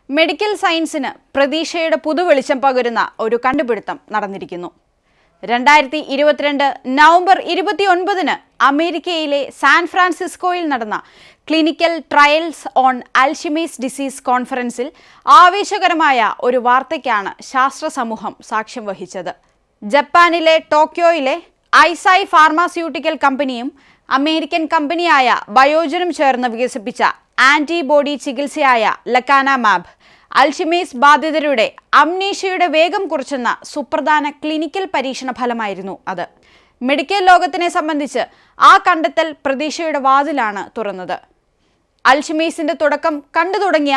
Medical സയൻസിന് പ്രതീക്ഷയുടെ പുതുവെളിച്ചം പകരുന്ന ഒരു കണ്ടുപിടുത്തം നടന്നിരിക്കുന്നു. 2022 നവംബർ 29 അമേരിക്കയിലെ സാൻ ഫ്രാൻസിസ്കോയിൽ നടന്ന clinical trials on Alzheimer's disease കോൺഫറൻസിൽ ആവേശകരമായ ഒരു വാർത്തയ്ക്കാണ് ശാസ്ത്ര സമൂഹം സാക്ഷ്യം വഹിച്ചത്. ജപ്പാനിലെ ടോക്കിയോയിലെ ഐസായി ഫാർമാസ്യൂട്ടിക്കൽ കമ്പനിയും അമേരിക്കൻ കമ്പനിയായ ബയോജനും ചേർന്ന് വികസിപ്പിച്ച ആന്റിബോഡി ചികിത്സയായ ലക്കാനമാബ് അൽഷിമേഴ്സ് ബാധിതരുടെ അംനീഷ്യയുടെ വേഗം കുറച്ചെന്ന സുപ്രധാന ക്ലിനിക്കൽ പരീക്ഷണ ഫലമായിരുന്നു അത്. മെഡിക്കൽ ലോകത്തിനെ സംബന്ധിച്ച് ആ കണ്ടെത്തൽ പ്രതീക്ഷയുടെ വാതിലാണ് തുറന്നത്. അൽഷിമേഴ്സിന്റെ തുടക്കം കണ്ടു തുടങ്ങിയ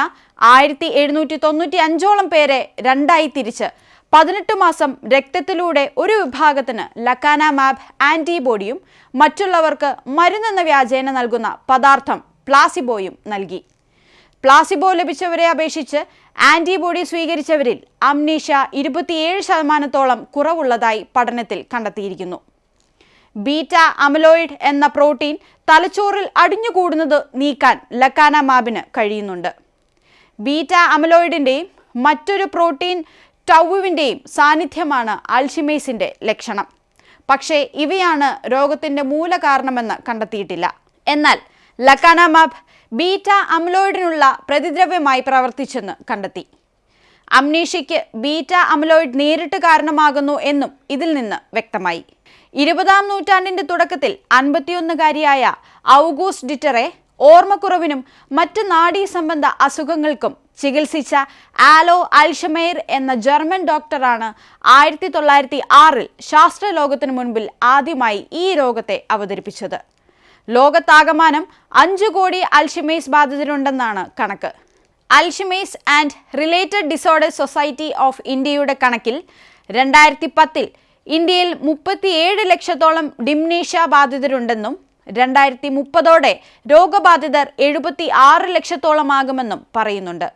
1795ഓളം പേരെ രണ്ടായി തിരിച്ച് 18 മാസം രക്തത്തിലൂടെ ഒരു വിഭാഗത്തിന് ലക്കാനമാബ് ആന്റിബോഡിയും മറ്റുള്ളവർക്ക് മരുന്നെന്ന വ്യാജേന നൽകുന്ന പദാർത്ഥം പ്ലാസിബോയും നൽകി. പ്ലാസിബോ ലഭിച്ചവരെ അപേക്ഷിച്ച് ആന്റിബോഡി സ്വീകരിച്ചവരിൽ അംനീഷ്യ 27% കുറവുള്ളതായി പഠനത്തിൽ കണ്ടെത്തിയിരിക്കുന്നു. ബീറ്റ അമലോയിഡ് എന്ന പ്രോട്ടീൻ തലച്ചോറിൽ അടിഞ്ഞുകൂടുന്നത് നീക്കാൻ ലക്കാനമാബിന് കഴിയുന്നുണ്ട്. ബീറ്റ അമലോയിഡിൻ്റെയും മറ്റൊരു പ്രോട്ടീൻ ടൗവിൻ്റെയും സാന്നിധ്യമാണ് അൽഷിമേഴ്സിൻ്റെ ലക്ഷണം. പക്ഷേ ഇവയാണ് രോഗത്തിൻ്റെ മൂലകാരണമെന്ന് കണ്ടെത്തിയിട്ടില്ല. എന്നാൽ ലക്കാനമാബ് ബീറ്റ അമലോയിഡിനുള്ള പ്രതിദ്രവ്യമായി പ്രവർത്തിച്ചെന്ന് കണ്ടെത്തി. അംനീഷ്യയ്ക്ക് ബീറ്റ അമലോയിഡ് നേരിട്ട് കാരണമാകുന്നു എന്നും ഇതിൽ നിന്ന് വ്യക്തമായി. 20-ാം നൂറ്റാണ്ടിന്റെ തുടക്കത്തിൽ 51-കാരിയായ ഔഗൂസ്റ്റ് ഡിറ്ററെ ഓർമ്മക്കുറവിനും മറ്റ് നാഡീസംബന്ധ അസുഖങ്ങൾക്കും ചികിത്സിച്ച ആലോ അൽഷമേർ എന്ന ജർമ്മൻ ഡോക്ടറാണ് 1906 ശാസ്ത്രലോകത്തിനു മുൻപിൽ ആദ്യമായി ഈ രോഗത്തെ അവതരിപ്പിച്ചത്. ലോകത്താകമാനം 5 കോടി അൽഷിമേഴ്സ് ബാധിതരുണ്ടെന്നാണ് കണക്ക്. Alzheimer's and related disorders society of ഇന്ത്യയുടെ കണക്കിൽ 2010 ഇന്ത്യയിൽ 37 ലക്ഷത്തോളം ഡിംനീഷ്യ ബാധിതരുണ്ടെന്നും 2030 രോഗബാധിതർ 76 ലക്ഷത്തോളമാകുമെന്നും പറയുന്നുണ്ട്.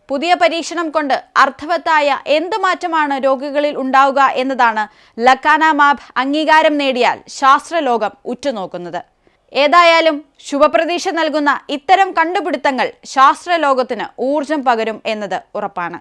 പുതിയ പരീക്ഷണം കൊണ്ട് അർത്ഥവത്തായ എന്ത് മാറ്റമാണ് രോഗികളിൽ ഉണ്ടാവുക എന്നതാണ് ലക്കാനമാബ് അംഗീകാരം നേടിയാൽ ശാസ്ത്രലോകം ഉറ്റുനോക്കുന്നത്. ഏതായാലും ശുഭപ്രതീക്ഷ നൽകുന്ന ഇത്തരം കണ്ടുപിടുത്തങ്ങൾ ശാസ്ത്രലോകത്തിന് ഊർജം പകരും എന്നത് ഉറപ്പാണ്.